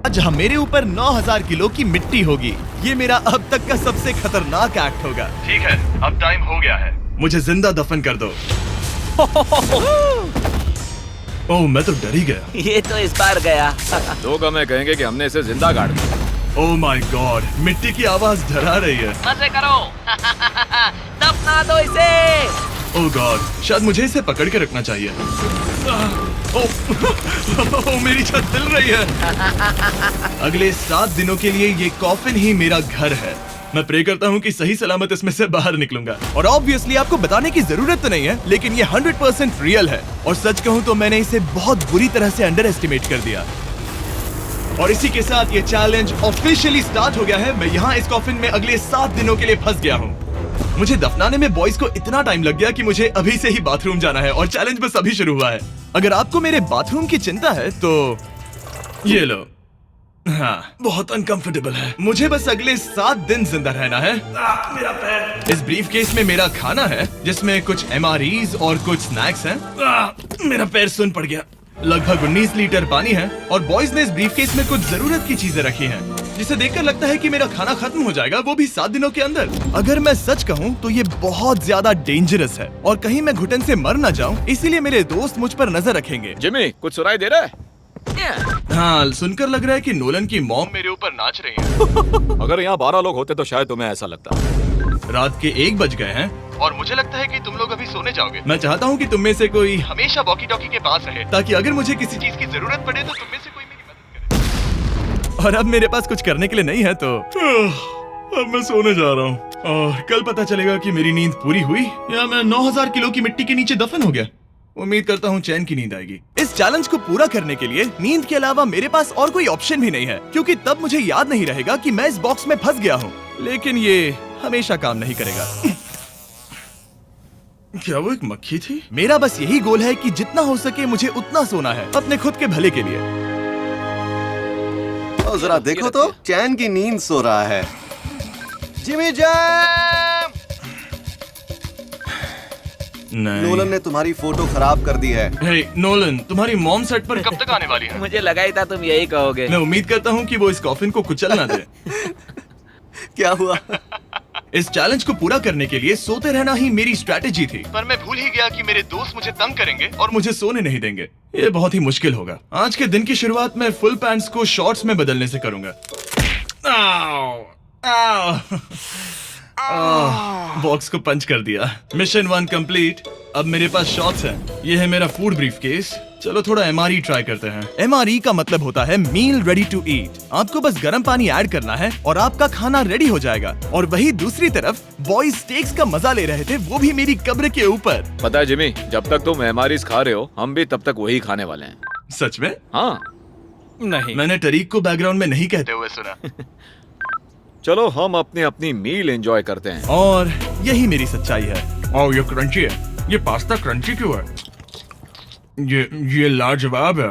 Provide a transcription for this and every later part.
आज जहाँ मेरे ऊपर 9000 किलो की मिट्टी होगी। ये मेरा अब तक का सबसे खतरनाक एक्ट होगा। ठीक है, अब टाइम हो गया है, मुझे जिंदा दफन कर दो। ओह, मैं तो डर ही गया। ये तो इस बार गया। लोग हमें कहेंगे कि हमने इसे जिंदा गाड़ दिया। ओह माय गॉड, मिट्टी की आवाज डरा रही है। मजे करो। दफना दो इसे। ओह गॉड, शायद मुझे इसे पकड़ के रखना चाहिए। ओह, मेरी छत हिल रही है। अगले 7 दिनों के लिए ये कॉफिन ही मेरा घर है। मैं प्रे करता हूँ कि सही सलामत इसमें से बाहर निकलूंगा। और ऑब्वियसली आपको बताने की जरूरत तो नहीं है, लेकिन ये 100% रियल है। और सच कहूँ तो मैंने इसे बहुत बुरी तरह से अंडर एस्टिमेट कर दिया। और इसी के साथ ये चैलेंज ऑफिशियली स्टार्ट हो गया है। मैं यहाँ इस कॉफिन में अगले 7 दिनों के लिए फंस गया हूँ। मुझे दफनाने में बॉयज को इतना टाइम लग गया कि मुझे अभी से ही बाथरूम जाना है और चैलेंज बस अभी शुरू हुआ है। अगर आपको मेरे बाथरूम की चिंता है तो ये लो। हाँ, बहुत अनकंफर्टेबल है। मुझे बस अगले 7 दिन जिंदा रहना है। मेरा पैर। इस ब्रीफ केस में मेरा खाना है, जिसमें कुछ MREs और कुछ स्नैक्स हैं। मेरा पैर सुन पड़ गया। लगभग 19 लीटर पानी है और बॉयज ने इस ब्रीफकेस में कुछ जरूरत की चीजें रखी हैं, जिसे देखकर लगता है कि मेरा खाना खत्म हो जाएगा, वो भी 7 दिनों के अंदर। अगर मैं सच कहूँ तो ये बहुत ज्यादा डेंजरस है और कहीं मैं घुटन से मर न जाऊँ, इसीलिए मेरे दोस्त मुझ पर नजर रखेंगे। जिमी, कुछ सुनाई दे रहा है? हाँ, सुनकर लग रहा है कि नोलन की मॉम मेरे ऊपर नाच रही है। अगर यहाँ 12 लोग होते तो शायद तुम्हें ऐसा लगता। रात के 1 बज गए हैं और मुझे लगता है कि तुम लोग अभी सोने जाओगे। मैं चाहता हूँ कि तुम में से कोई हमेशा वॉकी टॉकी के पास रहे, ताकि अगर मुझे किसी चीज की जरूरत पड़े तो तुम में से कोई मेरी मदद करे। और अब मेरे पास कुछ करने के लिए नहीं है तो अब मैं सोने जा रहा हूँ और कल पता चलेगा कि मेरी नींद पूरी हुई या मैं 9000 किलो की मिट्टी के नीचे दफन हो गया। उम्मीद करता हूँ चैन की नींद आएगी। इस चैलेंज को पूरा करने के लिए नींद के अलावा मेरे पास और कोई ऑप्शन भी नहीं है, क्योंकि तब मुझे याद नहीं रहेगा कि मैं इस बॉक्स में फंस गया हूँ। लेकिन ये हमेशा काम नहीं करेगा। क्या वो एक मक्खी थी? मेरा बस यही गोल है कि जितना हो सके मुझे उतना सोना है, अपने खुद के भले के लिए। जरा देखो तो, चैन की नींद सो रहा है। Jimmy jam! नोलन ने तुम्हारी फोटो खराब कर दी है। हे नोलन, तुम्हारी मॉम सेट पर कब तक आने वाली है? मुझे लगा ही था तुम यही कहोगे। मैं उम्मीद करता हूँ कि वो इस कॉफिन को कुचल ना दे। क्या हुआ? इस चैलेंज को पूरा करने के लिए सोते रहना ही मेरी स्ट्रैटेजी थी, पर मैं भूल ही गया कि मेरे दोस्त मुझे तंग करेंगे और मुझे सोने नहीं देंगे। ये बहुत ही मुश्किल होगा। आज के दिन की शुरुआत मैं फुल पैंट्स को शॉर्ट्स में बदलने से करूंगा। बॉक्स को पंच कर दिया। Mission 1 complete. अब मेरे पास शॉर्ट्स हैं। ये है मेरा फूड ब्रीफकेस। चलो थोड़ा MRE ट्राई करते हैं। MRE का मतलब होता है मील रेडी टू ईट। आपको बस गर्म पानी ऐड करना है और आपका खाना रेडी हो जाएगा। और वही दूसरी तरफ बॉयज स्टेक्स का मजा ले रहे थे, वो भी मेरी कब्र के ऊपर। पता है जिमी, जब तक तुम MREs खा रहे हो, हम भी तब तक वही खाने वाले हैं। सच में? हाँ। नहीं, मैंने टरीक को बैकग्राउंड में नहीं कहते हुए सुना। चलो हम अपनी अपनी मील एंजॉय करते हैं। और यही मेरी सच्चाई है। ओह, ये क्रंची है। ये पास्ता क्रंची क्यों है? ये लाजवाब है।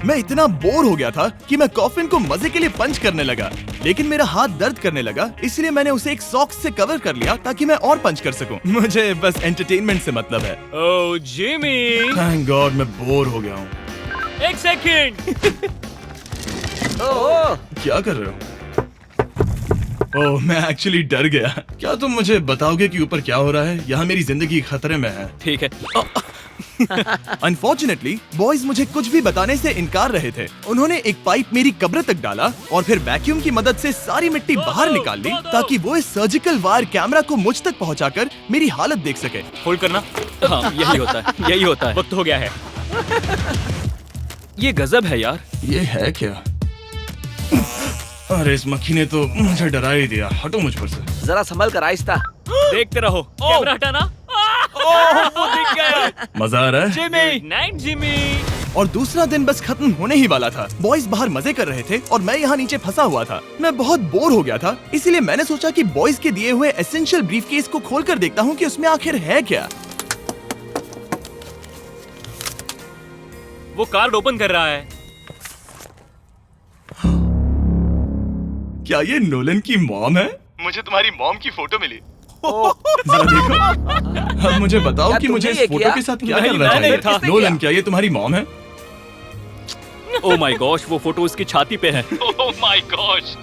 मैं इतना बोर हो गया था कि मैं कॉफिन को मजे के लिए पंच करने लगा, लेकिन मेरा हाथ दर्द करने लगा, इसलिए मैंने उसे एक सॉक्स से कवर कर लिया ताकि मैं और पंच कर सकूं। मुझे बस एंटरटेनमेंट से मतलब है। ओह जिमी, थैंक गॉड मैं बोर हो गया हूँ। 1 सेकंड। ओह, क्या कर रहे हो? ओह, मैं एक्चुअली डर गया। क्या तुम मुझे बताओगे कि ऊपर क्या हो रहा है? यहाँ मेरी जिंदगी खतरे में है। ठीक है। अनफॉर्चुनेटली बॉयज मुझे कुछ भी बताने से इनकार रहे थे। उन्होंने एक पाइप मेरी कब्र तक डाला और फिर वैक्यूम की मदद से सारी मिट्टी बाहर निकाल ली, ताकि वो इस सर्जिकल वायर कैमरा को मुझ तक पहुंचाकर मेरी हालत देख सके। होल्ड करना। हाँ, यही होता है, यही होता है। वक्त हो गया है। ये गजब है यार। ये है क्या? अरे इस मक्खी ने तो मुझे डरा ही दिया। हटो मुझ पर से। जरा संभल कर आहिस्ता। देखते रहो। कैमरा हटाना। वो दिख गया। मजा आ रहा है? Jimmy, night Jimmy. और दूसरा दिन बस खत्म होने ही वाला था। बॉयज बाहर मजे कर रहे थे और मैं यहाँ नीचे फंसा हुआ था। मैं बहुत बोर हो गया था, इसीलिए मैंने सोचा कि बॉयज के दिए हुए एसेंशियल ब्रीफकेस को खोलकर देखता हूँ कि उसमें आखिर है क्या। वो कार्ड ओपन कर रहा है। क्या ये नोलन की मॉम है? मुझे तुम्हारी मॉम की फोटो मिली। जरा देखो। अब मुझे बताओ क्या कि तुमने मुझे इस ये फोटो किया? के साथ क्या नहीं, करना मैंने चाहिए? था। नोलन, क्या ये तुम्हारी मॉम है? ओह माय गॉश, वो फोटो उसकी छाती पे है। Oh my gosh.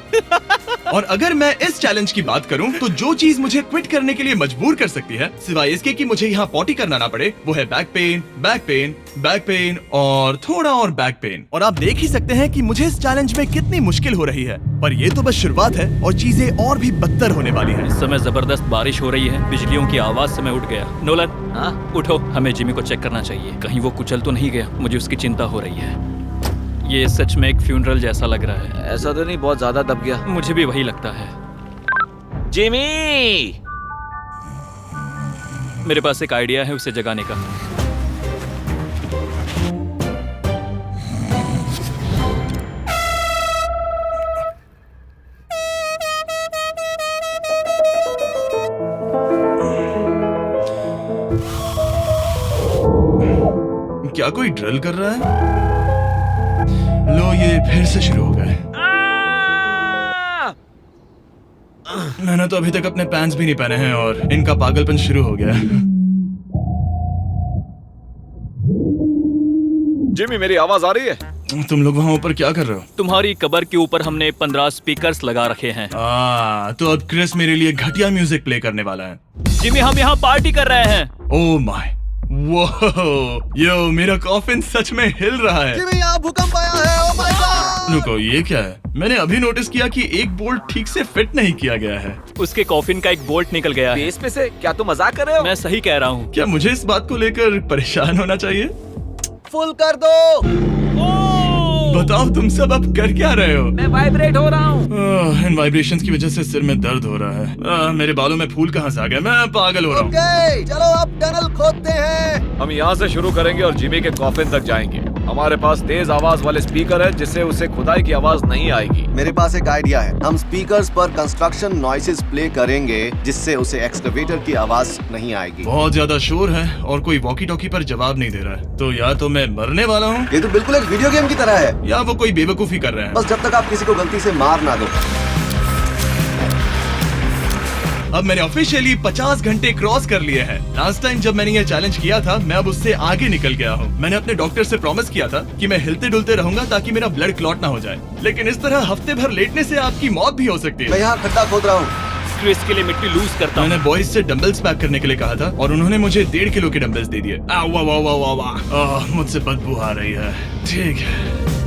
और अगर मैं इस चैलेंज की बात करूं तो जो चीज मुझे क्विट करने के लिए मजबूर कर सकती है, सिवाय इसके कि मुझे यहाँ पॉटी करना ना पड़े, वो है back pain, back pain, back pain और थोड़ा और बैक पेन। और आप देख ही सकते हैं कि मुझे इस चैलेंज में कितनी मुश्किल हो रही है, पर ये तो बस शुरुआत है और चीजें और भी बदतर होने वाली है। इस समय जबरदस्त बारिश हो रही है, बिजलियों की आवाज से मैं उठ गया। नोलन, हाँ? उठो, हमें जिमी को चेक करना चाहिए, कहीं वो कुचल तो नहीं गया। मुझे उसकी चिंता हो रही है। ये सच में एक फ्यूनरल जैसा लग रहा है। ऐसा तो नहीं बहुत ज्यादा दब गया? मुझे भी वही लगता है। जिमी! मेरे पास एक आइडिया है उसे जगाने का। क्या कोई ड्रिल कर रहा है? लो, ये फिर से शुरू हो गए। मैंने तो अभी तक अपने पैंट्स भी नहीं पहने हैं और इनका पागलपन शुरू हो गया। जिमी, मेरी आवाज आ रही है? तुम लोग वहाँ ऊपर क्या कर रहे हो? तुम्हारी कबर के ऊपर हमने 15 स्पीकर्स लगा रखे हैं। तो अब क्रिस मेरे लिए घटिया म्यूजिक प्ले करने वाला है। जिमी, हम यहाँ पार्टी कर रहे हैं। ओह माय, वो यो, मेरा कॉफिन सच में हिल रहा है। जिमी, यहाँ भूकंप आया है। Oh my God! रुको, ये क्या है? मैंने अभी नोटिस किया कि एक बोल्ट ठीक से फिट नहीं किया गया है। उसके कॉफिन का एक बोल्ट निकल गया है। बेस में से? क्या तुम मजाक कर रहे हो? मैं सही कह रहा हूँ। क्या मुझे इस बात को लेकर परेशान होना चाहिए? फुल कर दो। बताओ तुम सब अब कर क्या रहे हो? मैं वाइब्रेट हो रहा हूँ। इन वाइब्रेशंस की वजह से सिर में दर्द हो रहा है। मेरे बालों में फूल कहाँ से आ गए? मैं पागल हो रहा हूँ। ओके, चलो अब टनल खोदते हैं। हम यहाँ से शुरू करेंगे और जिमी के कॉफिन तक जाएंगे। हमारे पास तेज आवाज वाले स्पीकर है जिससे उसे खुदाई की आवाज नहीं आएगी। मेरे पास एक आइडिया है। हम स्पीकर्स पर कंस्ट्रक्शन नॉइसेस प्ले करेंगे जिससे उसे एक्सकवेटर की आवाज नहीं आएगी। बहुत ज्यादा शोर है और कोई वॉकी टॉकी पर जवाब नहीं दे रहा है। तो या तो मैं मरने वाला हूँ ये तो बिल्कुल एक वीडियो गेम की तरह है। या वो कोई बेवकूफी कर रहे हैं। बस जब तक आप किसी को गलती से मार ना दो। अब मैंने ऑफिशियली 50 घंटे क्रॉस कर लिए हैं। लास्ट टाइम जब मैंने ये चैलेंज किया था, मैं अब उससे आगे निकल गया हूँ। मैंने अपने डॉक्टर से प्रॉमिस किया था कि मैं हिलते डुलते रहूंगा ताकि मेरा ब्लड क्लॉट ना हो जाए, लेकिन इस तरह हफ्ते भर लेटने से आपकी मौत भी हो सकती मैं है। यहाँ खड्डा खोद रहा हूँ। क्रिस के लिए मिट्टी लूज करता हूँ। मैंने बॉयज से डंबल्स पैक करने के लिए कहा था और उन्होंने मुझे 1.5 किलो के डंबल्स दे दिए। वाह वाह वाह वाह वाह, मुझसे बदबू आ रही है। ठीक है,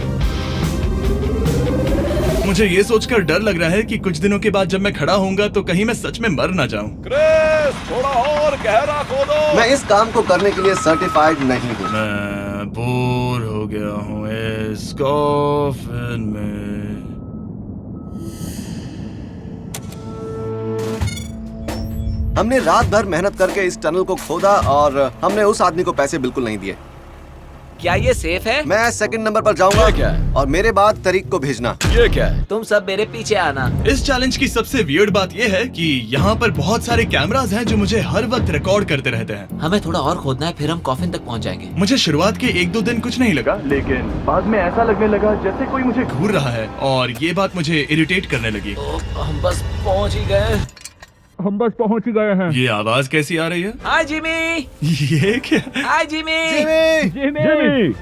मुझे ये सोचकर डर लग रहा है कि कुछ दिनों के बाद जब मैं खड़ा होऊंगा तो कहीं मैं सच में मर ना जाऊं। क्रिस, थोड़ा और गहरा खोदो। मैं इस काम को करने के लिए सर्टिफाइड नहीं हूँ। मैं बोर हो गया हूँ इस कॉफिन में। हमने रात भर मेहनत करके इस टनल को खोदा और हमने उस आदमी को पैसे बिल्कुल नहीं दिए। क्या ये सेफ है? मैं सेकंड नंबर पर जाऊंगा। ये क्या है? और मेरे बाद तरीक को भेजना। ये क्या है? तुम सब मेरे पीछे आना। इस चैलेंज की सबसे वियर्ड बात यह है कि यहाँ पर बहुत सारे कैमरास हैं जो मुझे हर वक्त रिकॉर्ड करते रहते हैं। हमें थोड़ा और खोदना है, फिर हम कॉफिन तक पहुंच जाएंगे। मुझे शुरुआत के 1-2 दिन कुछ नहीं लगा, लेकिन बाद में ऐसा लगने लगा जैसे कोई मुझे घूर रहा है और ये बात मुझे इरिटेट करने लगी। हम बस पहुंच ही गए। ये आवाज कैसी आ रही है? हाय जिमी। ये क्या? हाय जिमी। जिमी!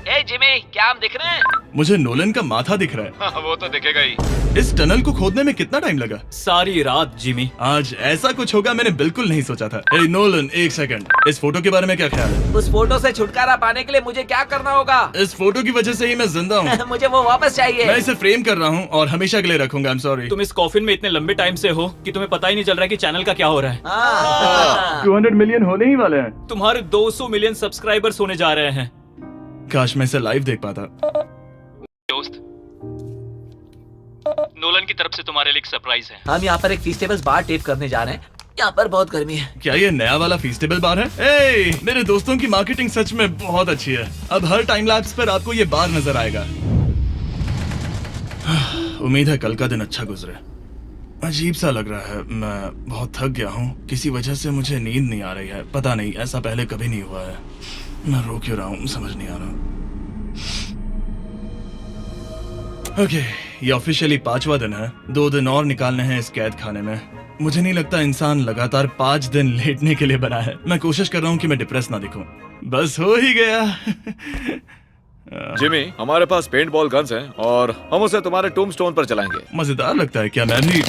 ए जिमी, क्या हम दिख रहे हैं? मुझे नोलन का माथा दिख रहा है। हाँ, वो तो दिखेगा ही। इस टनल को खोदने में कितना टाइम लगा? सारी रात जिमी। आज ऐसा कुछ होगा मैंने बिल्कुल नहीं सोचा था। ए नोलन, एक सेकंड, इस फोटो के बारे में क्या ख्याल है? उस फोटो से छुटकारा पाने के लिए मुझे क्या करना होगा? इस फोटो की वजह से ही मैं जिंदा हूँ। मुझे वो वापस चाहिए। मैं इसे फ्रेम कर रहा हूँ और हमेशा के लिए रखूंगा। I am sorry. तुम इस कॉफिन में इतने लंबे टाइम से हो कि तुम्हें पता ही नहीं चल रहा है कि चैनल का क्या हो रहा है। हाँ। 200 मिलियन होने ही वाले हैं। तुम्हारे 200 मिलियन सब्सक्राइबर्स होने जा रहे हैं। काश मैं इसे लाइव देख पाता। दोस्त, नोलन की तरफ से तुम्हारे लिए एक सरप्राइज है। हम यहाँ पर एक फीस्टेबल्स बार टेप करने जा रहे हैं। यहाँ पर बहुत गर्मी है। क्या ये नया वाला फीस्टेबल बार है? ए, मेरे दोस्तों की मार्केटिंग सच में बहुत अच्छी है। अब हर टाइम लैप्स पर आपको ये बार नजर आएगा। उम्मीद है कल का दिन अच्छा गुजरे। अजीब सा लग रहा है, मैं बहुत थक गया हूँ। किसी वजह से मुझे नींद नहीं आ रही है। पता नहीं, ऐसा पहले कभी नहीं हुआ है। मैं रो क्यों रहा हूँ समझ नहीं आ रहा। ओके, ये ऑफिशियली 5वां दिन है। 2 दिन और निकालने हैं इस कैद खाने में। मुझे नहीं लगता इंसान लगातार 5 दिन लेटने के लिए बना है। मैं कोशिश कर रहा हूँ कि मैं डिप्रेस ना दिखूं। बस हो ही गया। जिमी, हमारे पास पेंट बॉल गन्स हैं और हम उसे तुम्हारे टूम्बस्टोन पर चलाएंगे। मजेदार लगता है क्या? मैं भी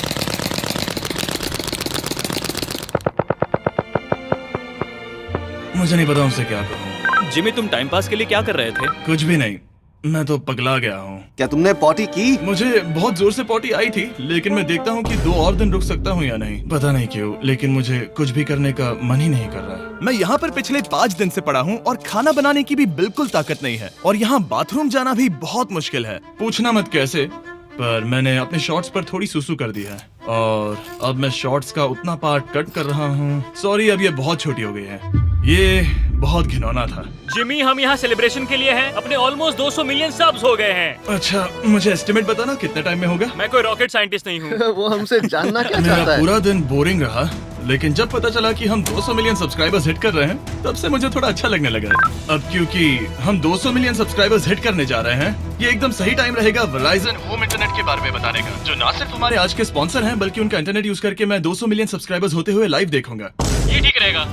मुझे नहीं पता उनसे क्या कहूँ। जिमी, तुम टाइम पास के लिए क्या कर रहे थे? कुछ भी नहीं, मैं तो पगला गया हूँ। क्या तुमने पॉटी की? मुझे बहुत जोर से पॉटी आई थी, लेकिन मैं देखता हूँ कि 2 और दिन रुक सकता हूँ या नहीं, पता नहीं क्यों, लेकिन मुझे कुछ भी करने का मन ही नहीं कर रहा। मैं यहाँ पर पिछले 5 दिन से पड़ा हूँ और खाना बनाने की भी बिल्कुल ताकत नहीं है, और यहाँ बाथरूम जाना भी बहुत मुश्किल है। पूछना मत कैसे, पर मैंने अपने शॉर्ट्स पर थोड़ी सुसु कर दी है और अब मैं शॉर्ट्स का उतना पार्ट कट कर रहा हूँ। सॉरी, अब ये बहुत छोटी हो गई है। ये बहुत घिनौना था। जिमी, हम यहाँ सेलिब्रेशन के लिए हैं। अपने ऑलमोस्ट 200 मिलियन सब्स हो गए हैं। अच्छा, मुझे एस्टिमेट बताना कितने टाइम में होगा? मैं कोई रॉकेट साइंटिस्ट नहीं हूँ। वो हमसे जानना क्या मेरा चाहता है? पूरा दिन बोरिंग रहा, लेकिन जब पता चला कि हम 200 मिलियन सब्सक्राइबर्स हिट कर रहे हैं, तब से मुझे थोड़ा अच्छा लगने लगा है। अब क्योंकि हम 200 मिलियन सब्सक्राइबर्स हिट करने जा रहे हैं, ये एकदम सही टाइम रहेगा Verizon होम इंटरनेट के बारे में बताने का, जो ना सिर्फ हमारे आज के स्पॉन्सर हैं, बल्कि उनका इंटरनेट यूज करके मैं 200 मिलियन सब्सक्राइबर्स होते हुए लाइव देखूंगा। ये ठीक रहेगा।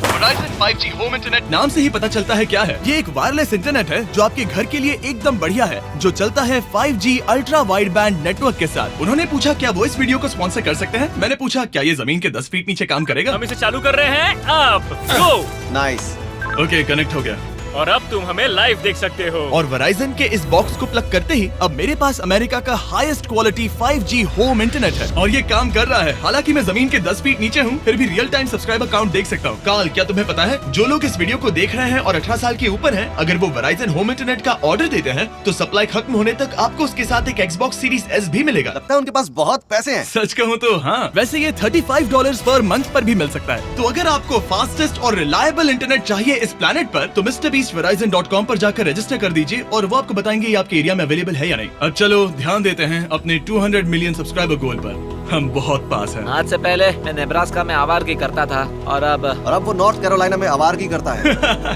Verizon 5G होम इंटरनेट नाम से ही पता चलता है क्या है। ये एक वायरलेस इंटरनेट है जो आपके घर के लिए एकदम बढ़िया है, जो चलता है 5G ultra wide band network के साथ। उन्होंने पूछा क्या वो इस वीडियो को स्पॉन्सर कर सकते हैं। मैंने पूछा क्या ये जमीन के 10 फीट नीचे काम करेगा। हम इसे चालू कर रहे हैं। अब गो। नाइस। ओके, कनेक्ट हो गया। और अब तुम हमें लाइव देख सकते हो। और Verizon के इस बॉक्स को प्लग करते ही अब मेरे पास अमेरिका का highest quality 5G home internet है, और ये काम कर रहा है। हालांकि मैं जमीन के 10 फीट नीचे हूँ, फिर भी रियल टाइम सब्सक्राइबर काउंट देख सकता हूँ। काल, क्या तुम्हें पता है, जो लोग इस वीडियो को देख रहे हैं और 18 साल के ऊपर हैं, अगर वो Verizon होम इंटरनेट का ऑर्डर देते हैं, तो सप्लाई खत्म होने तक आपको उसके साथ एक Xbox Series S भी मिलेगा। लगता है उनके पास बहुत पैसे हैं। सच कहूँ तो हाँ। वैसे ये $35 पर मंथ पर भी मिल सकता है। तो अगर आपको फास्टेस्ट और रिलायबल इंटरनेट चाहिए इस प्लेनेट पर, तो MrBeastVerizon.com पर जाकर रजिस्टर कर दीजिए और वो आपको बताएंगे ये आपके एरिया में अवेलेबल है या नहीं। अब चलो ध्यान देते हैं अपने 200 मिलियन सब्सक्राइबर गोल पर। हम बहुत पास हैं। आज से पहले मैं नेब्रास्का में आवारगी करता था और अब वो नॉर्थ कैरोलिना में आवारगी करता है।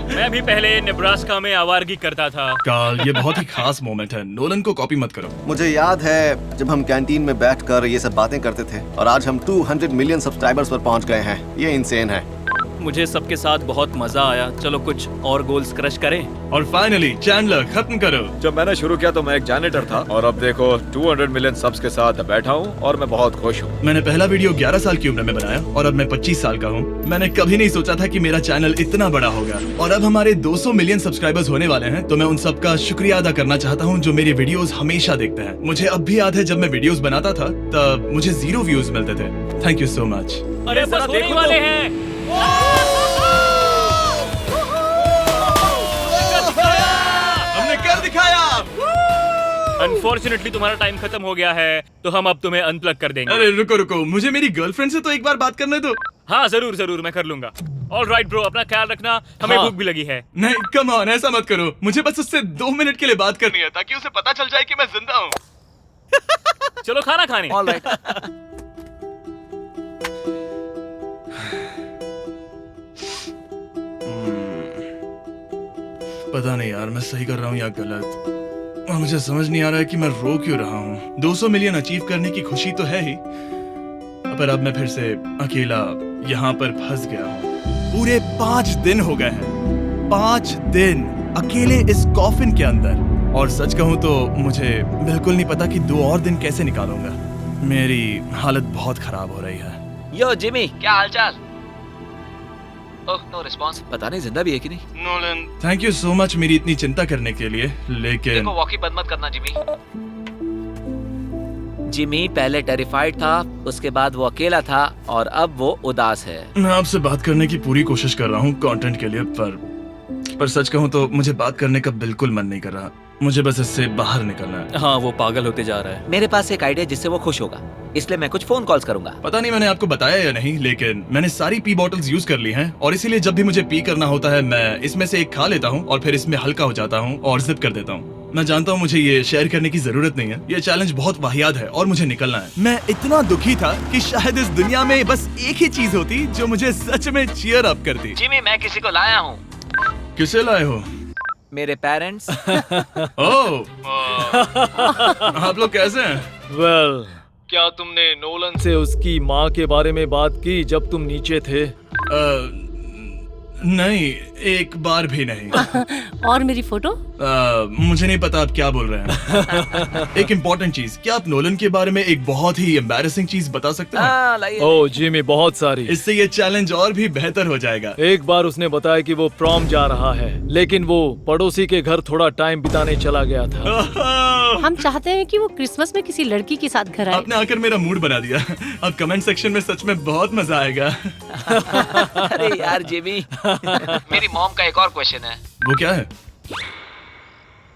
मैं भी पहले नेब्रास्का में आवारगी करता था। काल, ये बहुत ही खास मोमेंट है, नोलन को कॉपी मत करो। मुझे याद है जब हम कैंटीन में बैठकर ये सब बातें करते थे, और आज हम 200 मिलियन सब्सक्राइबर्स पर पहुंच गए हैं। ये इंसेन है। मुझे सबके साथ बहुत मजा आया। चलो कुछ और गोल्स क्रश करें। और फाइनली चैंडलर, खत्म करो। जब मैंने शुरू किया तो मैं एक जैनिटर था और अब देखो 200 मिलियन सब्स के साथ बैठा हूँ और मैं बहुत खुश हूँ। मैंने पहला वीडियो 11 साल की उम्र में बनाया और अब मैं 25 साल का हूँ। मैंने कभी नहीं सोचा था कि मेरा चैनल इतना बड़ा होगा, और अब हमारे 200 मिलियन सब्सक्राइबर्स होने वाले हैं। तो मैं उन सबका शुक्रिया अदा करना चाहता हूँ जो मेरे वीडियोस हमेशा देखते हैं। मुझे अब भी याद है जब मैं वीडियोस बनाता था तब मुझे 0 व्यूज मिलते थे। Thank you so much. अरे जरा देखो वाले हैं। हमने कर दिखाया। अनफॉर्चुनेटली तुम्हारा टाइम खत्म हो गया है, तो हम अब तुम्हें अनप्लग कर देंगे। अरे रुको रुको, मुझे मेरी गर्लफ्रेंड से तो एक बार बात करने दो। हाँ जरूर जरूर, मैं कर लूंगा। ऑल राइट ब्रो, अपना ख्याल रखना, हमें हाँ। भूख भी लगी है। नहीं, कम ऑन, ऐसा मत करो। मुझे बस उससे 2 मिनट के लिए बात करनी है, ताकि उसे पता चल जाए कि मैं जिंदा हूँ। चलो खाना खाने। All right. पता नहीं यार, मैं सही कर रहा हूँ या गलत, और मुझे समझ नहीं आ रहा है कि मैं रो क्यों रहा हूँ। 200 मिलियन अचीव करने की खुशी तो है ही, पर अब मैं फिर से अकेला यहाँ पर फंस गया हूँ। पूरे 5 दिन हो गए हैं, 5 दिन अकेले इस कॉफिन के अंदर, और सच कहूँ तो मुझे बिल्कुल नहीं पता कि 2 और दिन कैसे निकालूंगा। मेरी हालत बहुत खराब हो रही है। यो जिमी, क्या हालचाल? ओह, नो रिस्पांस। पता नहीं जिंदा भी है कि नहीं। Nolan, thank you so much मेरी इतनी चिंता करने के लिए, लेकिन देखो वॉकी बंद मत करना जिमी। जिमी पहले टेरिफाइड था, उसके बाद वो अकेला था और अब वो उदास है। मैं आपसे बात करने की पूरी कोशिश कर रहा हूँ कंटेंट के लिए, पर सच कहूँ तो मुझे बात करने का बिल्कुल मन नहीं कर रहा। मुझे बस इससे बाहर निकलना है। हाँ, वो पागल होते जा रहा है। मेरे पास एक आइडिया जिससे वो खुश होगा, इसलिए मैं कुछ फोन कॉल्स करूंगा। पता नहीं मैंने आपको बताया या नहीं, लेकिन मैंने सारी पी बॉटल्स यूज कर ली हैं, और इसीलिए जब भी मुझे पी करना होता है मैं इसमें से एक खा लेता हूँ और फिर इसमें हल्का हो जाता हूँ और जिप कर देता हूँ। मैं जानता हूँ मुझे ये शेयर करने की जरूरत नहीं है, ये चैलेंज बहुत वाहियात है और मुझे निकलना है। मैं इतना दुखी था कि शायद इस दुनिया में बस एक ही चीज होती जो मुझे सच में चीयर अप करती। जिमी, मैं किसी को लाया हूँ। किसे लाए हो? मेरे पेरेंट्स। ओह, आप लोग कैसे हैं? वेल, क्या तुमने नोलन से उसकी माँ के बारे में बात की जब तुम नीचे थे? नहीं, एक बार भी नहीं। और मेरी फोटो? मुझे नहीं पता आप क्या बोल रहे हैं। एक इम्पोर्टेंट चीज, क्या आप नोलन के बारे में एक बहुत ही एम्बैरेसिंग चीज बता सकते हैं? हाँ लाइए। ओ जिमी, बहुत सारी। इससे ये चैलेंज और भी बेहतर हो जाएगा। एक बार उसने बताया कि वो प्रॉम जा रहा है, लेकिन वो पड़ोसी के घर थोड़ा टाइम बिताने चला गया था। हम चाहते हैं कि वो क्रिसमस में किसी लड़की के साथ घर आए। आपने आकर मेरा मूड बना दिया। अब कमेंट सेक्शन में सच में बहुत मजा आएगा। अरे यार जिमी। मेरी मॉम का एक और क्वेश्चन है। वो क्या है?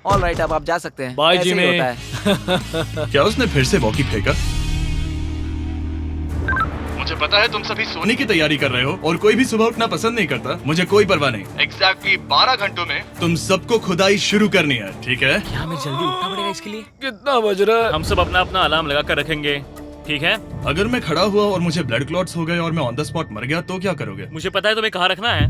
ऑल राइट, अब आप जा सकते हैं। बाय ऐसे ही जिमी। होता है। क्या उसने फिर से वॉकी फेंका? मुझे पता है तुम सभी सोने की तैयारी कर रहे हो और कोई भी सुबह उठना पसंद नहीं करता। मुझे कोई परवाह नहीं। एग्जैक्टली 12 घंटों में तुम सबको खुदाई शुरू करनी है, ठीक है? क्या हमें जल्दी उठना पड़ेगा इसके लिए? कितना बज रहा है? हम सब अपना अपना अलार्म लगा कर रखेंगे, ठीक है? अगर मैं खड़ा हुआ और मुझे ब्लड क्लॉट्स हो गए और मैं ऑन द स्पॉट मर गया तो क्या करोगे? मुझे पता है तुम्हें कहाँ रखना है।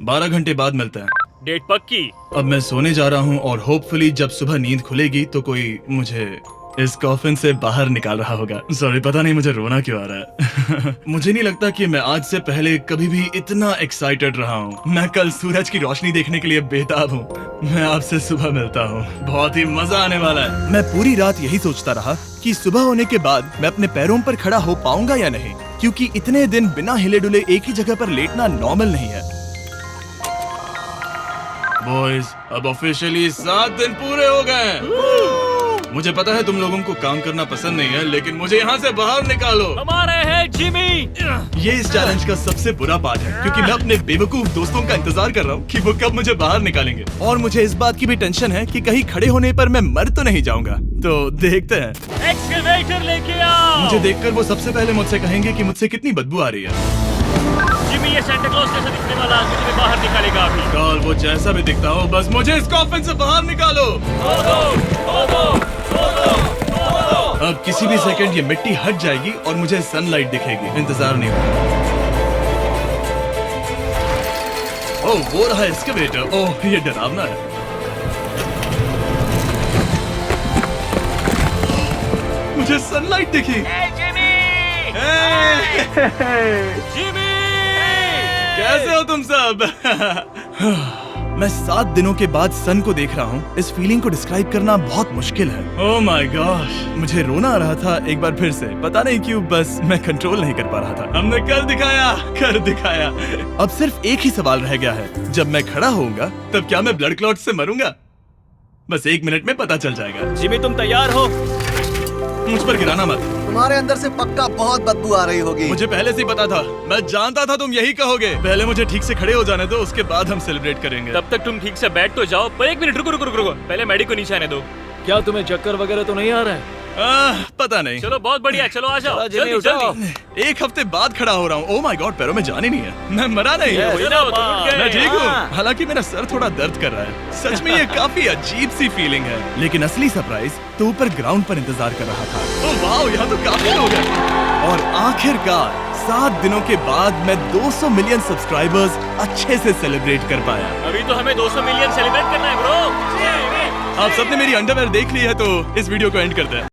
12 घंटे बाद मिलते हैं। डेट पक्की। अब मैं सोने जा रहा हूँ और होपफुली जब सुबह नींद खुलेगी तो कोई मुझे इस कॉफिन से बाहर निकाल रहा होगा। सॉरी, पता नहीं मुझे रोना क्यों आ रहा है। मुझे नहीं लगता कि मैं आज से पहले कभी भी इतना एक्साइटेड रहा हूँ। मैं कल सूरज की रोशनी देखने के लिए बेताब हूँ। मैं आपसे सुबह मिलता हूँ, बहुत ही मजा आने वाला है। मैं पूरी रात यही सोचता रहा कि सुबह होने के बाद मैं अपने पैरों पर खड़ा हो पाऊंगा या नहीं, क्योंकि इतने दिन बिना हिले डुले एक ही जगह पर लेटना नॉर्मल नहीं है। बॉयज, अब ऑफिशियली 7 दिन पूरे हो गए हैं। मुझे पता है तुम लोगों को काम करना पसंद नहीं है, लेकिन मुझे यहाँ से बाहर निकालो। हमारे हैं जिमी। ये इस चैलेंज का सबसे बुरा पार्ट है, क्योंकि मैं अपने बेवकूफ दोस्तों का इंतजार कर रहा हूँ कि वो कब मुझे बाहर निकालेंगे। और मुझे इस बात की भी टेंशन है कि कहीं खड़े होने पर मैं मर तो नहीं जाऊंगा। तो देखते हैं। एक्सकवेटर लेके आओ। मुझे देखकर वो सबसे पहले मुझसे कहेंगे कि मुझसे कितनी बदबू आ रही है। जिमी, ये सांता क्लॉज जैसा दिखने वाला आदमी तुम्हें बाहर निकालेगा अभी। काल, वो जैसा भी दिखता हो, बस मुझे इस कॉफिन से बाहर निकालो। अब किसी भी सेकंड ये मिट्टी हट जाएगी और मुझे सनलाइट दिखेगी। इंतजार नहीं होगा। ओह, वो रहा एक्सकवेटर। ओह, ये डरावना है। मुझे सनलाइट दिखी। जिमी! कैसे हो तुम सब? मैं 7 दिनों के बाद सन को देख रहा हूँ। इस फीलिंग को डिस्क्राइब करना बहुत मुश्किल है। ओह माय गॉश, मुझे रोना आ रहा था एक बार फिर से। पता नहीं क्यों, बस मैं कंट्रोल नहीं कर पा रहा था। हमने कर दिखाया। अब सिर्फ एक ही सवाल रह गया है। जब मैं खड़ा होऊंगा तब क्या मैं ब्लड क्लॉट से मरूंगा? बस 1 मिनट में पता चल जाएगा। जिमी, तुम तैयार हो? मुझ पर गिराना मत। तुम्हारे अंदर से पक्का बहुत बदबू आ रही होगी। मुझे पहले से ही पता था। मैं जानता था तुम यही कहोगे। पहले मुझे ठीक से खड़े हो जाने दो, उसके बाद हम सेलिब्रेट करेंगे। तब तक तुम ठीक से बैठ तो जाओ। पर 1 मिनट रुको। पहले मैडी को नीचे आने दो। क्या तुम्हें चक्कर वगैरह तो नहीं आ रहा है? पता नहीं। चलो, बहुत बढ़िया। चलो आ जाओ। चलो, जिमी, जल्दी उठाओ। जल्दी। 1 हफ्ते बाद खड़ा हो रहा हूँ। ओह माय गॉड, पैरों में जान ही नहीं है। मैं मरा नहीं। चलो, तुम उठ गए। मैं ठीक हूँ। हाँ। हालांकि मेरा सर थोड़ा दर्द कर रहा है। सच में ये काफी अजीब सी फीलिंग है। लेकिन असली सरप्राइज तो ऊपर ग्राउंड पर इंतजार कर रहा था। ओह वाह, यहाँ तो काफी लोग हैं। और आखिरकार 7 दिनों के बाद मैं 200 मिलियन सब्सक्राइबर्स अच्छे से सेलिब्रेट कर पाया। अभी तो हमें 200 मिलियन सेलिब्रेट करना है ब्रो। आप सबने मेरी अंडरवेयर देख ली है, तो इस वीडियो को एंड करते हैं।